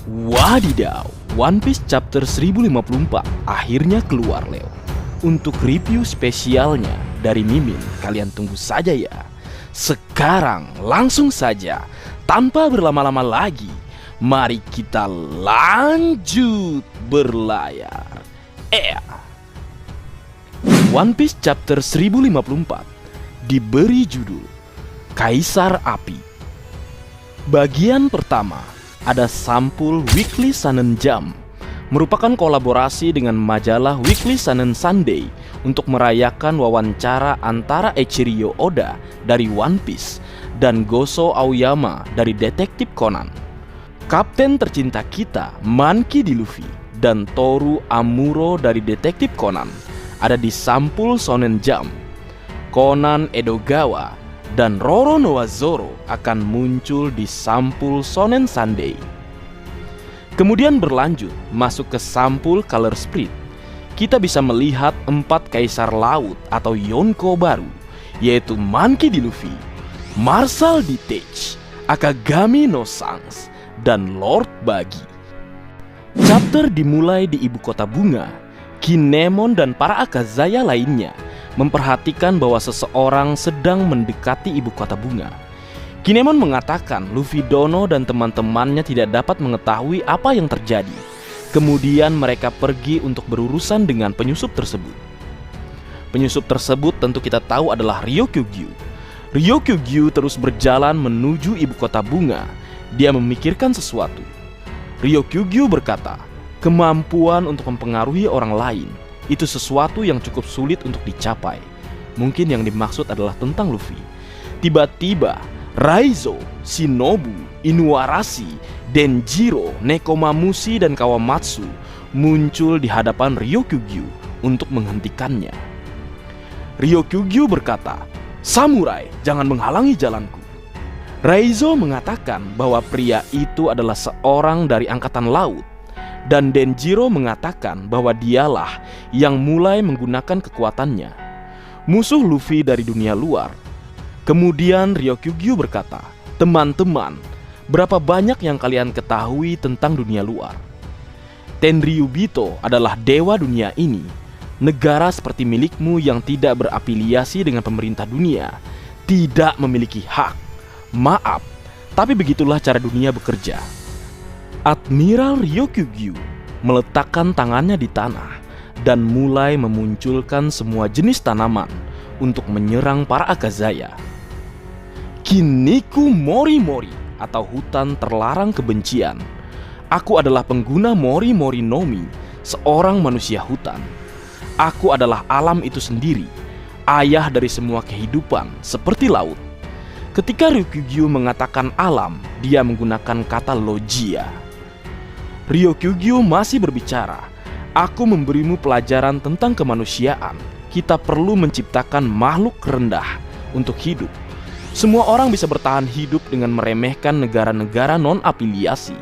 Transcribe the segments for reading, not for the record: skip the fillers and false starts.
Wadidaw, One Piece chapter 1054 akhirnya keluar, Leo. Untuk review spesialnya dari Mimin, kalian tunggu saja ya. Sekarang langsung saja, tanpa berlama-lama lagi, mari kita lanjut berlayar. One Piece chapter 1054 diberi judul Kaisar Api. Bagian pertama, ada sampul Weekly Shonen Jump, merupakan kolaborasi dengan majalah Weekly Shonen Sunday untuk merayakan wawancara antara Eiichiro Oda dari One Piece dan Gosho Aoyama dari Detektif Conan. Kapten tercinta kita, Monkey D. Luffy, dan Toru Amuro dari Detektif Conan ada di sampul Shonen Jump. Conan Edogawa dan Roronoa Zoro akan muncul di sampul Shonen Sunday. Kemudian berlanjut masuk ke sampul Color Split. Kita bisa melihat 4 kaisar laut atau Yonko baru, yaitu Monkey D. Luffy, Marshal D. Tech, Akagami no Shanks, dan Lord Buggy. Chapter dimulai di ibu kota bunga. Kinemon dan para Akazaya lainnya memperhatikan bahwa seseorang sedang mendekati ibu kota bunga. Kinemon mengatakan Luffy Dono dan teman-temannya tidak dapat mengetahui apa yang terjadi. Kemudian mereka pergi untuk berurusan dengan penyusup tersebut. Penyusup tersebut tentu kita tahu adalah Ryokugyu. Ryokugyu terus berjalan menuju ibu kota bunga. Dia memikirkan sesuatu. Ryokugyu berkata, kemampuan untuk mempengaruhi orang lain itu sesuatu yang cukup sulit untuk dicapai. Mungkin yang dimaksud adalah tentang Luffy. Tiba-tiba Raizo, Shinobu, Inuarashi, Denjiro, Nekomamushi, dan Kawamatsu muncul di hadapan Ryokugyu untuk menghentikannya. Ryokugyu berkata, "Samurai, jangan menghalangi jalanku." Raizo mengatakan bahwa pria itu adalah seorang dari angkatan laut, dan Denjiro mengatakan bahwa dialah yang mulai menggunakan kekuatannya, musuh Luffy dari dunia luar. Kemudian Ryokugyu berkata, "Teman-teman, berapa banyak yang kalian ketahui tentang dunia luar? Tenryubito adalah dewa dunia ini. Negara seperti milikmu yang tidak berafiliasi dengan pemerintah dunia tidak memiliki hak. Maaf, tapi begitulah cara dunia bekerja." Admiral Ryokugyu meletakkan tangannya di tanah dan mulai memunculkan semua jenis tanaman untuk menyerang para Akazaya. Kinniku Mori Mori atau hutan terlarang kebencian. Aku adalah pengguna Mori Mori Nomi, seorang manusia hutan. Aku adalah alam itu sendiri, ayah dari semua kehidupan seperti laut. Ketika Ryokugyu mengatakan alam, dia menggunakan kata logia. Ryokugyu masih berbicara, "Aku memberimu pelajaran tentang kemanusiaan. Kita perlu menciptakan makhluk rendah untuk hidup. Semua orang bisa bertahan hidup dengan meremehkan negara-negara non-afiliasi.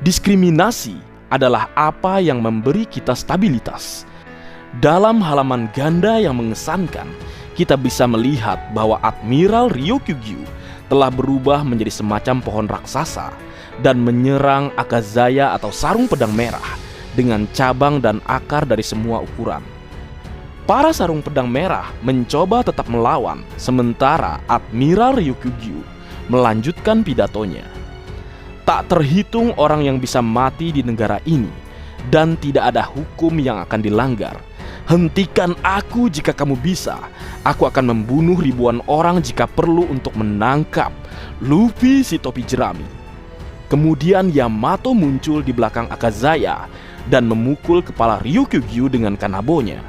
Diskriminasi adalah apa yang memberi kita stabilitas." Dalam halaman ganda yang mengesankan, kita bisa melihat bahwa Admiral Ryokugyu telah berubah menjadi semacam pohon raksasa dan menyerang Akazaya atau sarung pedang merah dengan cabang dan akar dari semua ukuran. Para sarung pedang merah mencoba tetap melawan, sementara Admiral Ryokugyu melanjutkan pidatonya. "Tak terhitung orang yang bisa mati di negara ini, dan tidak ada hukum yang akan dilanggar. Hentikan aku jika kamu bisa. Aku akan membunuh ribuan orang jika perlu untuk menangkap Luffy si topi jerami." Kemudian Yamato muncul di belakang Akazaya dan memukul kepala Ryokugyu dengan kanabonya,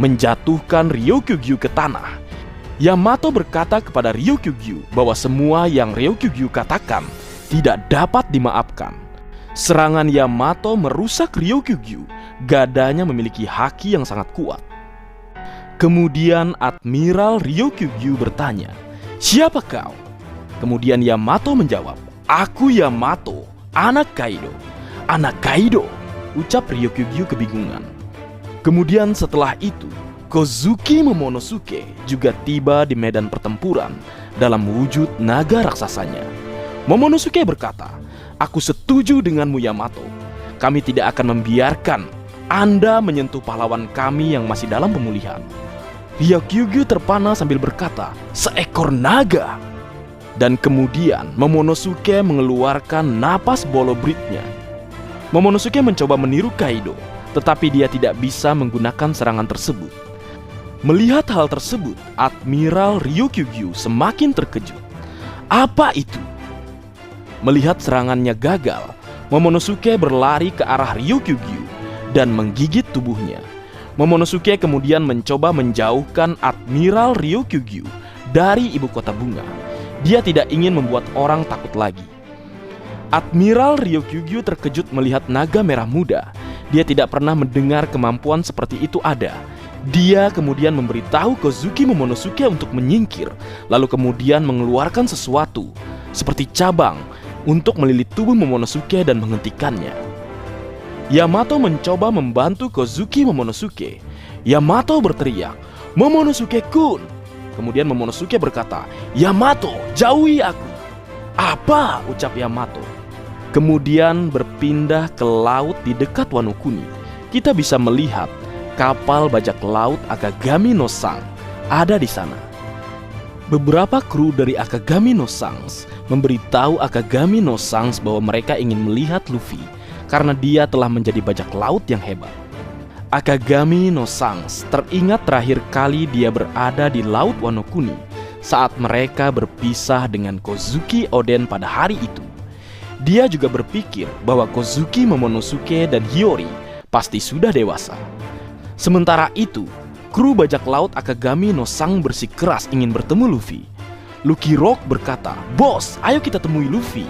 menjatuhkan Ryokugyu ke tanah. Yamato berkata kepada Ryokugyu bahwa semua yang Ryokugyu katakan tidak dapat dimaafkan. Serangan Yamato merusak Ryokugyu, gadanya memiliki haki yang sangat kuat. Kemudian Admiral Ryokugyu bertanya, "Siapa kau?" Kemudian Yamato menjawab, "Aku Yamato, anak Kaido." "Anak Kaido?" ucap Ryokugyu kebingungan. Kemudian setelah itu, Kozuki Momonosuke juga tiba di medan pertempuran dalam wujud naga raksasanya. Momonosuke berkata, Aku setuju denganmu, Yamato. Kami tidak akan membiarkan Anda menyentuh pahlawan kami yang masih dalam pemulihan. Ryokyugyu terpana sambil berkata, seekor naga. Dan kemudian Momonosuke mengeluarkan napas bolobritnya. Momonosuke mencoba meniru Kaido, tetapi dia tidak bisa menggunakan serangan tersebut. Melihat hal tersebut, Admiral Ryokyugyu semakin terkejut. Apa itu? Melihat serangannya gagal, Momonosuke berlari ke arah Ryokyugyu dan menggigit tubuhnya. Momonosuke kemudian mencoba menjauhkan Admiral Ryokyugyu dari ibu kota bunga. Dia tidak ingin membuat orang takut lagi. Admiral Ryokyugyu terkejut melihat naga merah muda. Dia tidak pernah mendengar kemampuan seperti itu ada. Dia kemudian memberitahu Kozuki Momonosuke untuk menyingkir, lalu kemudian mengeluarkan sesuatu seperti cabang untuk melilit tubuh Momonosuke dan menghentikannya. Yamato mencoba membantu Kozuki Momonosuke. Yamato berteriak, "Momonosuke-kun!" Kemudian Momonosuke berkata, "Yamato, jauhi aku." "Apa?" ucap Yamato. Kemudian berpindah ke laut di dekat Wano Kuni. Kita bisa melihat kapal bajak laut Akagami no Sang ada di sana. Beberapa kru dari Akagami no Sangs memberitahu Akagami no Sangs bahwa mereka ingin melihat Luffy karena dia telah menjadi bajak laut yang hebat. Akagami no Sangs teringat terakhir kali dia berada di Laut Wano Kuni saat mereka berpisah dengan Kozuki Oden pada hari itu. Dia juga berpikir bahwa Kozuki Momonosuke dan Hiyori pasti sudah dewasa. Sementara itu, kru bajak laut Akagami no Sang bersikeras ingin bertemu Luffy. Lucky Rock berkata, "Bos, ayo kita temui Luffy."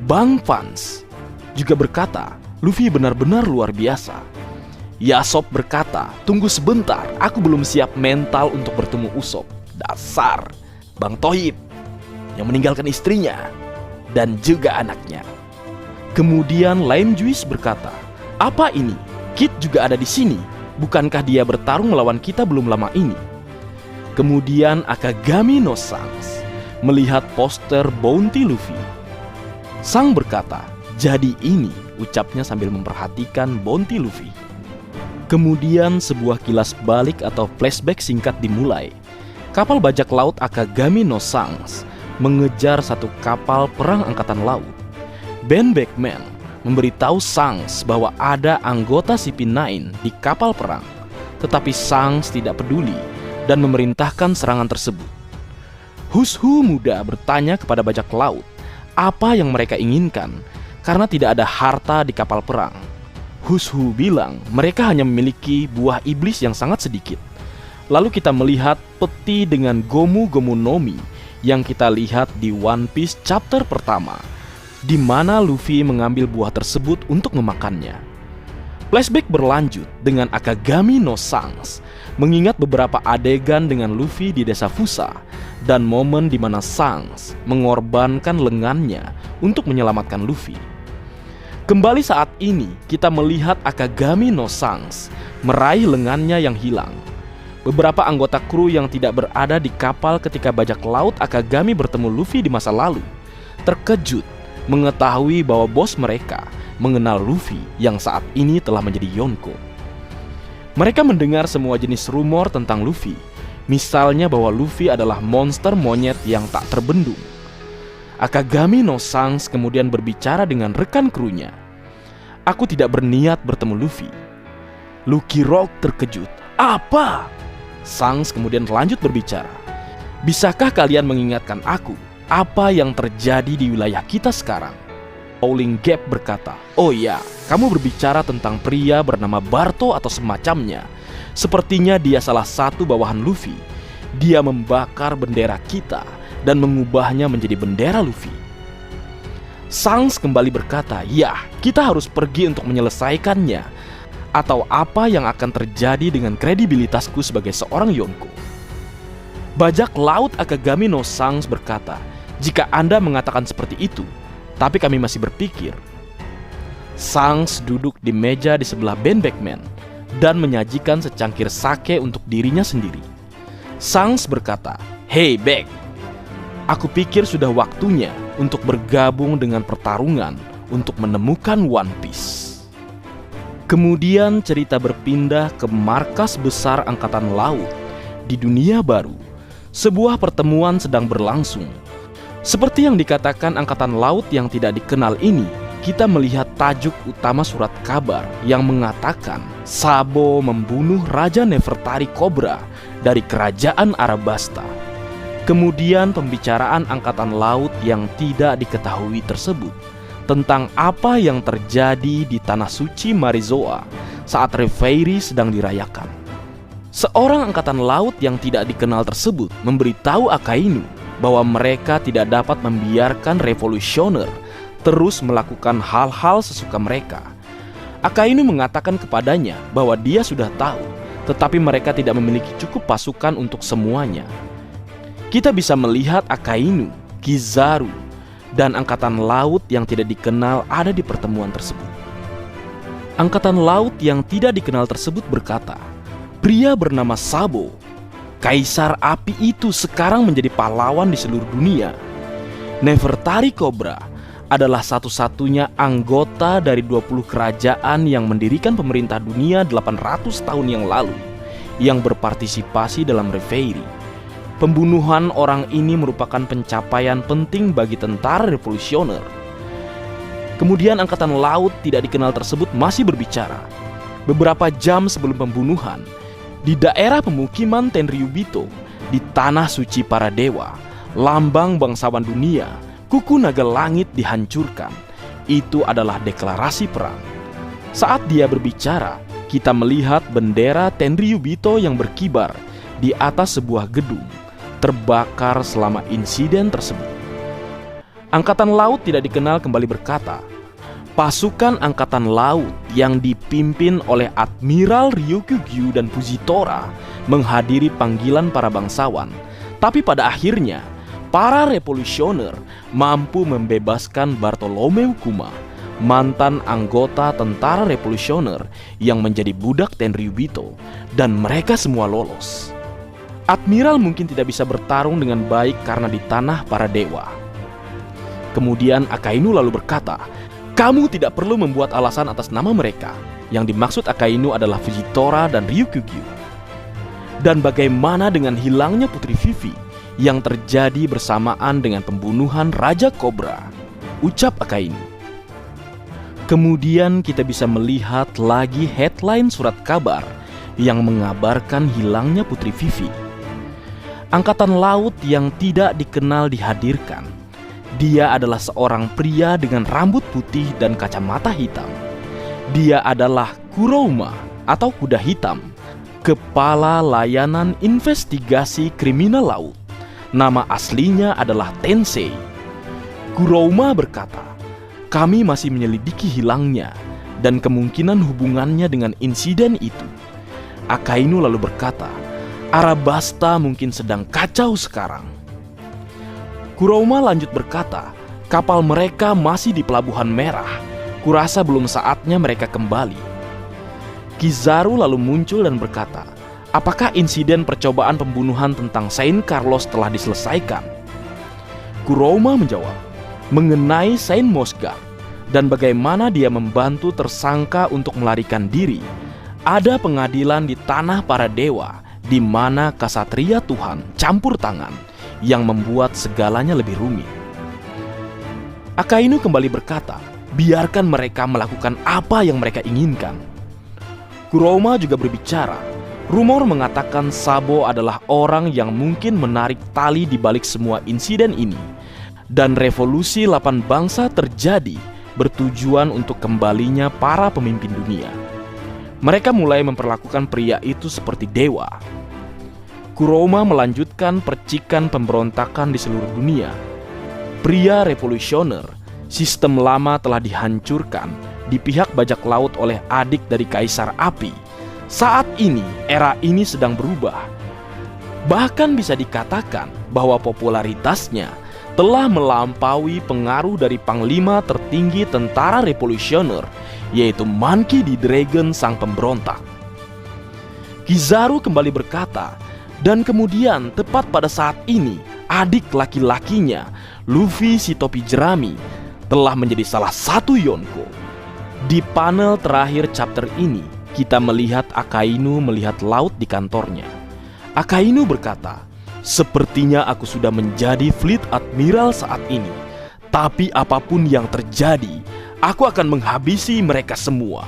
Bang Vance juga berkata, "Luffy benar-benar luar biasa." Yasop berkata, "Tunggu sebentar, aku belum siap mental untuk bertemu Usopp." Dasar Bang Tohib yang meninggalkan istrinya dan juga anaknya. Kemudian Lime Juice berkata, "Apa ini? Kid juga ada di sini. Bukankah dia bertarung melawan kita belum lama ini?" Kemudian Akagami no Sangs melihat poster Bounty Luffy. Sang berkata, "Jadi ini," ucapnya sambil memperhatikan Bounty Luffy. Kemudian sebuah kilas balik atau flashback singkat dimulai. Kapal bajak laut Akagami no Sangs mengejar satu kapal perang angkatan laut. Ben Beckman memberitahu Sangs bahwa ada anggota CP9 di kapal perang, tetapi Sangs tidak peduli dan memerintahkan serangan tersebut. Hushu muda bertanya kepada bajak laut apa yang mereka inginkan karena tidak ada harta di kapal perang. Hushu bilang mereka hanya memiliki buah iblis yang sangat sedikit. Lalu kita melihat peti dengan Gomu Gomu no Mi yang kita lihat di One Piece chapter pertama, di mana Luffy mengambil buah tersebut untuk memakannya. Flashback berlanjut dengan Akagami no Sangs mengingat beberapa adegan dengan Luffy di desa Fusa dan momen di mana Sangs mengorbankan lengannya untuk menyelamatkan Luffy. Kembali saat ini kita melihat Akagami no Sangs meraih lengannya yang hilang. Beberapa anggota kru yang tidak berada di kapal ketika bajak laut Akagami bertemu Luffy di masa lalu terkejut mengetahui bahwa bos mereka mengenal Luffy yang saat ini telah menjadi Yonko. Mereka mendengar semua jenis rumor tentang Luffy, misalnya bahwa Luffy adalah monster monyet yang tak terbendung. Akagami no Sangs kemudian berbicara dengan rekan krunya. "Aku tidak berniat bertemu Luffy." Lucky Rock terkejut. "Apa?" Sangs kemudian lanjut berbicara. "Bisakah kalian mengingatkan aku apa yang terjadi di wilayah kita sekarang?" Howling Gap berkata, "Oh ya, kamu berbicara tentang pria bernama Barto atau semacamnya. Sepertinya dia salah satu bawahan Luffy. Dia membakar bendera kita dan mengubahnya menjadi bendera Luffy." Sangs kembali berkata, "Ya, kita harus pergi untuk menyelesaikannya. Atau apa yang akan terjadi dengan kredibilitasku sebagai seorang Yonko?" Bajak laut Akagami no Sangs berkata, "Jika Anda mengatakan seperti itu, tapi kami masih berpikir." Sangs duduk di meja di sebelah Ben Beckman dan menyajikan secangkir sake untuk dirinya sendiri. Sangs berkata, "Hei Beck, aku pikir sudah waktunya untuk bergabung dengan pertarungan untuk menemukan One Piece. Kemudian cerita berpindah ke markas besar Angkatan Laut di Dunia Baru. Sebuah pertemuan sedang berlangsung. Seperti yang dikatakan Angkatan Laut yang tidak dikenal ini, kita melihat tajuk utama surat kabar yang mengatakan Sabo membunuh Raja Nefertari Cobra dari kerajaan Arabasta. Kemudian pembicaraan Angkatan Laut yang tidak diketahui tersebut tentang apa yang terjadi di Tanah Suci Marizoa saat Reverie sedang dirayakan. Seorang Angkatan Laut yang tidak dikenal tersebut memberitahu Akainu bahwa mereka tidak dapat membiarkan revolusioner terus melakukan hal-hal sesuka mereka. Akainu mengatakan kepadanya bahwa dia sudah tahu, tetapi mereka tidak memiliki cukup pasukan untuk semuanya. Kita bisa melihat Akainu, Kizaru, dan Angkatan Laut yang tidak dikenal ada di pertemuan tersebut. Angkatan Laut yang tidak dikenal tersebut berkata, pria bernama Sabo, Kaisar Api itu sekarang menjadi pahlawan di seluruh dunia. Nefertari Cobra adalah satu-satunya anggota dari 20 kerajaan yang mendirikan pemerintah dunia 800 tahun yang lalu yang berpartisipasi dalam Reverie. Pembunuhan orang ini merupakan pencapaian penting bagi tentara revolusioner. Kemudian Angkatan Laut tidak dikenal tersebut masih berbicara. Beberapa jam sebelum pembunuhan, di daerah pemukiman Tenryubito, di Tanah Suci Para Dewa, lambang bangsawan dunia, kuku naga langit dihancurkan. Itu adalah deklarasi perang. Saat dia berbicara, kita melihat bendera Tenryubito yang berkibar di atas sebuah gedung, terbakar selama insiden tersebut. Angkatan Laut tidak dikenal kembali berkata, pasukan Angkatan Laut yang dipimpin oleh Admiral Ryukugyu dan Fujitora menghadiri panggilan para bangsawan. Tapi pada akhirnya, para revolusioner mampu membebaskan Bartolomeu Kuma, mantan anggota tentara revolusioner yang menjadi budak Tenryubito, dan mereka semua lolos. Admiral mungkin tidak bisa bertarung dengan baik karena di tanah para dewa. Kemudian Akainu lalu berkata, kamu tidak perlu membuat alasan atas nama mereka. Yang dimaksud Akainu adalah Fujitora dan Ryukugyu. Dan bagaimana dengan hilangnya Putri Vivi yang terjadi bersamaan dengan pembunuhan Raja Cobra? Ucap Akainu. Kemudian kita bisa melihat lagi headline surat kabar yang mengabarkan hilangnya Putri Vivi. Angkatan Laut yang tidak dikenal dihadirkan. Dia adalah seorang pria dengan rambut putih dan kacamata hitam. Dia adalah Kurouma atau kuda hitam, kepala layanan investigasi kriminal laut. Nama aslinya adalah Tensei. Kurouma berkata, kami masih menyelidiki hilangnya dan kemungkinan hubungannya dengan insiden itu. Akainu lalu berkata, Arabasta mungkin sedang kacau sekarang. Kurouma lanjut berkata, kapal mereka masih di Pelabuhan Merah. Kurasa belum saatnya mereka kembali. Kizaru lalu muncul dan berkata, apakah insiden percobaan pembunuhan tentang Saint Carlos telah diselesaikan? Kurouma menjawab, mengenai Saint Mosgar dan bagaimana dia membantu tersangka untuk melarikan diri. Ada pengadilan di tanah para dewa di mana kasatria Tuhan campur tangan yang membuat segalanya lebih rumit. Akainu kembali berkata, biarkan mereka melakukan apa yang mereka inginkan. Kurouma juga berbicara, rumor mengatakan Sabo adalah orang yang mungkin menarik tali di balik semua insiden ini. Dan revolusi 8 bangsa terjadi bertujuan untuk kembalinya para pemimpin dunia. Mereka mulai memperlakukan pria itu seperti dewa. Kurouma melanjutkan percikan pemberontakan di seluruh dunia. Pria revolusioner, sistem lama telah dihancurkan di pihak bajak laut oleh adik dari Kaisar Api. Saat ini, era ini sedang berubah. Bahkan bisa dikatakan bahwa popularitasnya telah melampaui pengaruh dari panglima tertinggi tentara revolusioner, yaitu Monkey D. Dragon sang pemberontak. Kizaru kembali berkata, dan kemudian tepat pada saat ini adik laki-lakinya, Luffy si topi jerami, telah menjadi salah satu Yonko. Di panel terakhir chapter ini, kita melihat Akainu melihat laut di kantornya. Akainu berkata, "Sepertinya aku sudah menjadi Fleet Admiral saat ini. Tapi apapun yang terjadi, aku akan menghabisi mereka semua."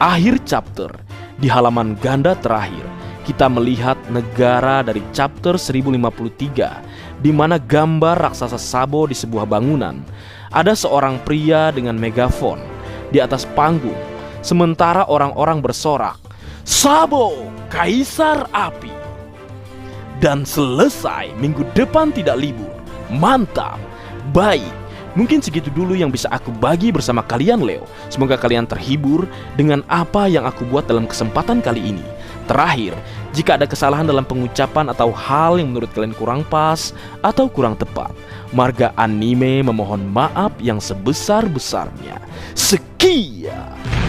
Akhir chapter, di halaman ganda terakhir, kita melihat negara dari chapter 1053, di mana gambar raksasa Sabo di sebuah bangunan. Ada seorang pria dengan megafon di atas panggung, sementara orang-orang bersorak, "Sabo, Kaisar Api!" Dan selesai, minggu depan tidak libur. Mantap. Baik, mungkin segitu dulu yang bisa aku bagi bersama kalian, Leo. Semoga kalian terhibur dengan apa yang aku buat dalam kesempatan kali ini. Terakhir, jika ada kesalahan dalam pengucapan atau hal yang menurut kalian kurang pas atau kurang tepat, Marga Anime memohon maaf yang sebesar-besarnya. Sekian.